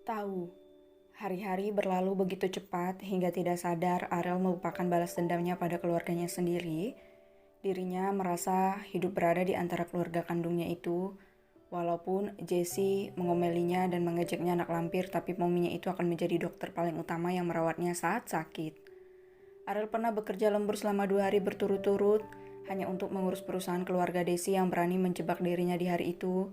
Tahu, hari-hari berlalu begitu cepat hingga tidak sadar Ariel melupakan balas dendamnya pada keluarganya sendiri. Dirinya merasa hidup berada di antara keluarga kandungnya itu. Walaupun Jessie mengomelinya dan mengejeknya anak lampir, tapi mominya itu akan menjadi dokter paling utama yang merawatnya saat sakit. Ariel pernah bekerja lembur selama 2 hari berturut-turut, hanya untuk mengurus perusahaan keluarga Desi yang berani menjebak dirinya di hari itu.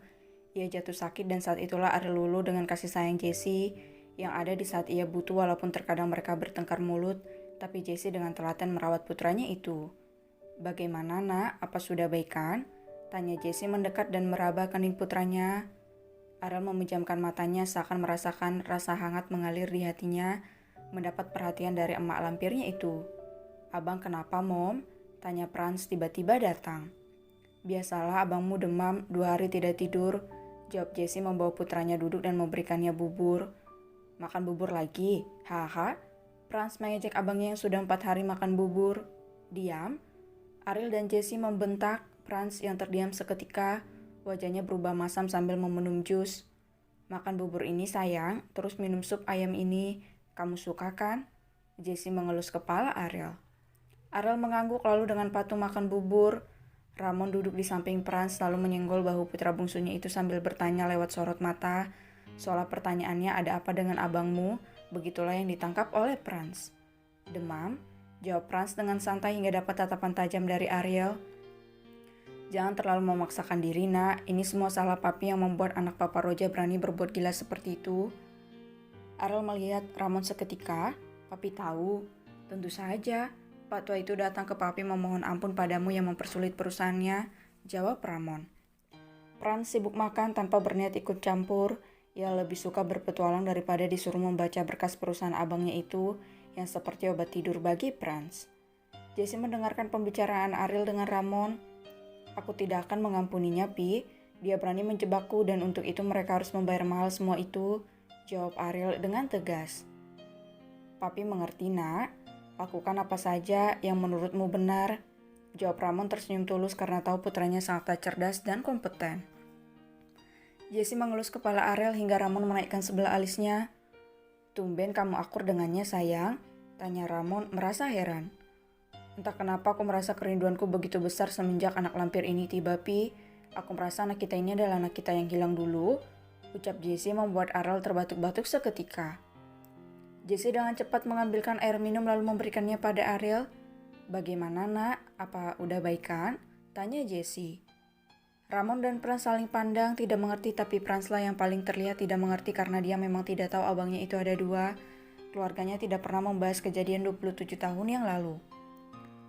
Ia jatuh sakit dan saat itulah Ariel luluh dengan kasih sayang Jessie yang ada di saat ia butuh walaupun terkadang mereka bertengkar mulut, tapi Jessie dengan telaten merawat putranya itu. "Bagaimana nak, apa sudah baikan?" tanya Jessie mendekat dan meraba kening putranya. Ariel memejamkan matanya seakan merasakan rasa hangat mengalir di hatinya, mendapat perhatian dari emak lampirnya itu. "Abang kenapa mom?" tanya Franz tiba-tiba datang. "Biasalah abangmu demam, 2 hari tidak tidur," jawab Jessie membawa putranya duduk dan memberikannya bubur. "Makan bubur lagi? Haha." Franz mengejek abangnya yang sudah 4 hari makan bubur. "Diam." Ariel dan Jessie membentak. Franz yang terdiam seketika, wajahnya berubah masam sambil meminum jus. "Makan bubur ini sayang, terus minum sup ayam ini. Kamu suka kan?" Jessie mengelus kepala Ariel. Ariel mengangguk lalu dengan patuh makan bubur. Ramon duduk di samping Franz lalu menyenggol bahu putra bungsunya itu sambil bertanya lewat sorot mata. Seolah pertanyaannya, "Ada apa dengan abangmu?" Begitulah yang ditangkap oleh Franz. "Demam?" jawab Franz dengan santai hingga dapat tatapan tajam dari Ariel. "Jangan terlalu memaksakan diri nak, ini semua salah papi yang membuat anak papa Roja berani berbuat gila seperti itu." Ariel melihat Ramon seketika. "Papi tahu." "Tentu saja. Pak tua itu datang ke papi memohon ampun padamu yang mempersulit perusahaannya," jawab Ramon. Franz sibuk makan tanpa berniat ikut campur. Ia lebih suka berpetualang daripada disuruh membaca berkas perusahaan abangnya itu yang seperti obat tidur bagi Franz. Jessie mendengarkan pembicaraan Ariel dengan Ramon. "Aku tidak akan mengampuninya, Pi. Dia berani menjebakku dan untuk itu mereka harus membayar mahal semua itu," jawab Ariel dengan tegas. "Papi mengerti nak. Lakukan apa saja yang menurutmu benar," jawab Ramon tersenyum tulus karena tahu putranya sangat cerdas dan kompeten. Jessie mengelus kepala Ariel hingga Ramon menaikkan sebelah alisnya. "Tumben kamu akur dengannya sayang?" tanya Ramon merasa heran. "Entah kenapa aku merasa kerinduanku begitu besar semenjak anak lampir ini tiba, Pi. Aku merasa anak kita ini adalah anak kita yang hilang dulu," ucap Jessie membuat Ariel terbatuk-batuk seketika. Jessie dengan cepat mengambilkan air minum lalu memberikannya pada Ariel. "Bagaimana nak, apa udah baikan?" tanya Jessie. Ramon dan Franz saling pandang, tidak mengerti, tapi Franz lah yang paling terlihat tidak mengerti karena dia memang tidak tahu abangnya itu ada dua. Keluarganya tidak pernah membahas kejadian 27 tahun yang lalu.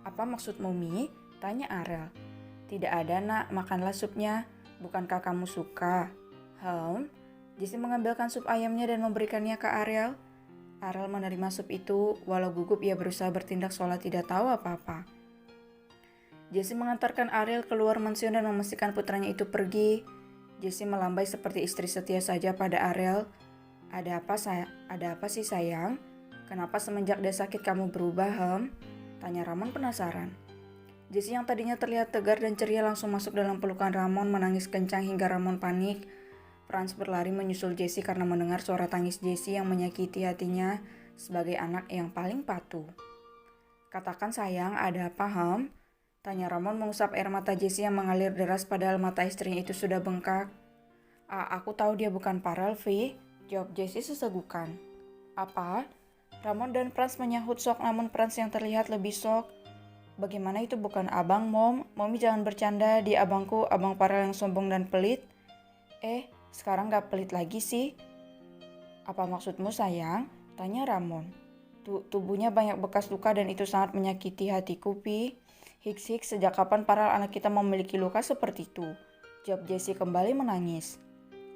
"Apa maksud Mumi?" tanya Ariel. "Tidak ada nak, makanlah supnya. Bukankah kamu suka?" Jessie mengambilkan sup ayamnya dan memberikannya ke Ariel. Ariel menerima sup itu, walau gugup ia berusaha bertindak seolah tidak tahu apa-apa. Jessie mengantarkan Ariel keluar mansion dan memastikan putranya itu pergi. Jessie melambai seperti istri setia saja pada Ariel. Ada apa sih sayang? Kenapa semenjak dia sakit kamu berubah, tanya Ramon penasaran. Jessie yang tadinya terlihat tegar dan ceria langsung masuk dalam pelukan Ramon, menangis kencang hingga Ramon panik. Franz berlari menyusul Jessie karena mendengar suara tangis Jessie yang menyakiti hatinya sebagai anak yang paling patuh. "Katakan sayang, ada apa, tanya Ramon mengusap air mata Jessie yang mengalir deras padahal mata istrinya itu sudah bengkak. Aku tahu dia bukan Farel, Vi," jawab Jessie sesegukan. "Apa?" Ramon dan Franz menyahut shock, namun Franz yang terlihat lebih shock. "Bagaimana itu bukan abang, Mom? Mommy jangan bercanda, dia abangku, abang Farel yang sombong dan pelit." Sekarang gak pelit lagi sih." "Apa maksudmu sayang?" tanya Ramon. Tubuhnya banyak bekas luka dan itu sangat menyakiti hatiku, Pi. Hiks, sejak kapan para anak kita memiliki luka seperti itu?" jawab Jessie kembali menangis.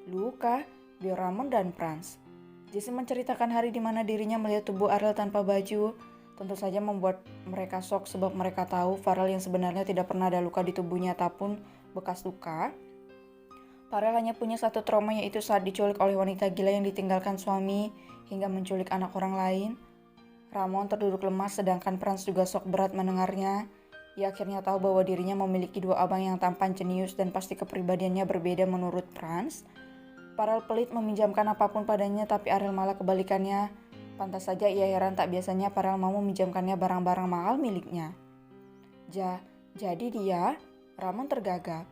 "Luka?" biar Ramon dan Franz. Jessie menceritakan hari di mana dirinya melihat tubuh Ariel tanpa baju. Tentu saja membuat mereka shock sebab mereka tahu Farel yang sebenarnya tidak pernah ada luka di tubuhnya ataupun bekas luka. Farel hanya punya satu trauma, yaitu saat diculik oleh wanita gila yang ditinggalkan suami hingga menculik anak orang lain. Ramon terduduk lemas sedangkan Franz juga shock berat mendengarnya. Ia akhirnya tahu bahwa dirinya memiliki dua abang yang tampan, jenius, dan pasti kepribadiannya berbeda menurut Franz. Farel pelit meminjamkan apapun padanya, tapi Ariel malah kebalikannya. Pantas saja ia heran tak biasanya Farel mau meminjamkannya barang-barang mahal miliknya. Jadi dia, Ramon tergagap.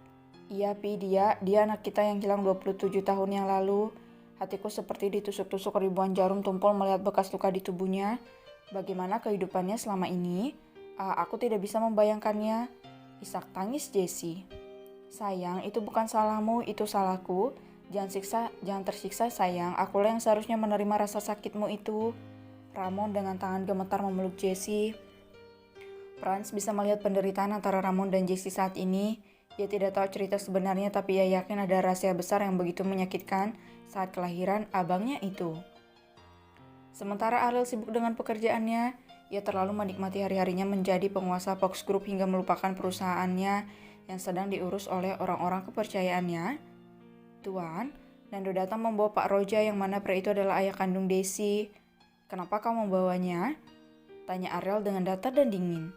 Iya Pi, dia anak kita yang hilang 27 tahun yang lalu. Hatiku seperti ditusuk-tusuk ribuan jarum tumpul melihat bekas luka di tubuhnya. Bagaimana kehidupannya selama ini? Aku tidak bisa membayangkannya. Isak tangis Jessie. Sayang, itu bukan salahmu, itu salahku. Jangan tersiksa sayang, akulah yang seharusnya menerima rasa sakitmu itu. Ramon dengan tangan gemetar memeluk Jessie. Franz bisa melihat penderitaan antara Ramon dan Jessie saat ini. Ia tidak tahu cerita sebenarnya, tapi ia yakin ada rahasia besar yang begitu menyakitkan saat kelahiran abangnya itu. Sementara Ariel sibuk dengan pekerjaannya, ia terlalu menikmati hari-harinya menjadi penguasa Fox Group hingga melupakan perusahaannya yang sedang diurus oleh orang-orang kepercayaannya. Tuan, Nando datang membawa Pak Roja yang mana pria itu adalah ayah kandung Desi. Kenapa kau membawanya? Tanya Ariel dengan datar dan dingin.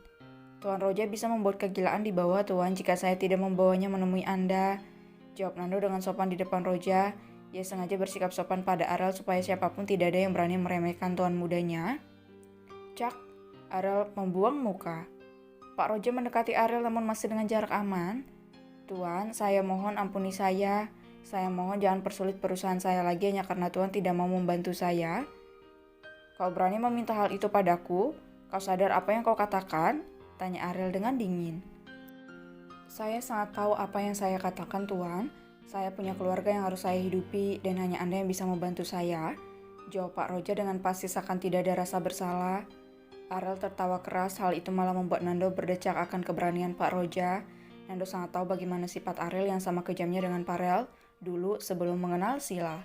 Tuan Roja bisa membuat kegilaan di bawah Tuan jika saya tidak membawanya menemui Anda. Jawab Nando dengan sopan di depan Roja. Ia sengaja bersikap sopan pada Ariel supaya siapapun tidak ada yang berani meremehkan tuan mudanya. Cak, Ariel membuang muka. Pak Roja mendekati Ariel namun masih dengan jarak aman. Tuan, saya mohon ampuni saya. Saya mohon jangan persulit perusahaan saya lagi hanya karena Tuan tidak mau membantu saya. Kau berani meminta hal itu padaku? Kau sadar apa yang kau katakan? Tanya Ariel dengan dingin. Saya sangat tahu apa yang saya katakan Tuan. Saya punya keluarga yang harus saya hidupi dan hanya Anda yang bisa membantu saya. Jawab Pak Roja dengan pasti seakan tidak ada rasa bersalah. Ariel tertawa keras, hal itu malah membuat Nando berdecak akan keberanian Pak Roja. Nando sangat tahu bagaimana sifat Ariel yang sama kejamnya dengan Farel dulu sebelum mengenal Sila.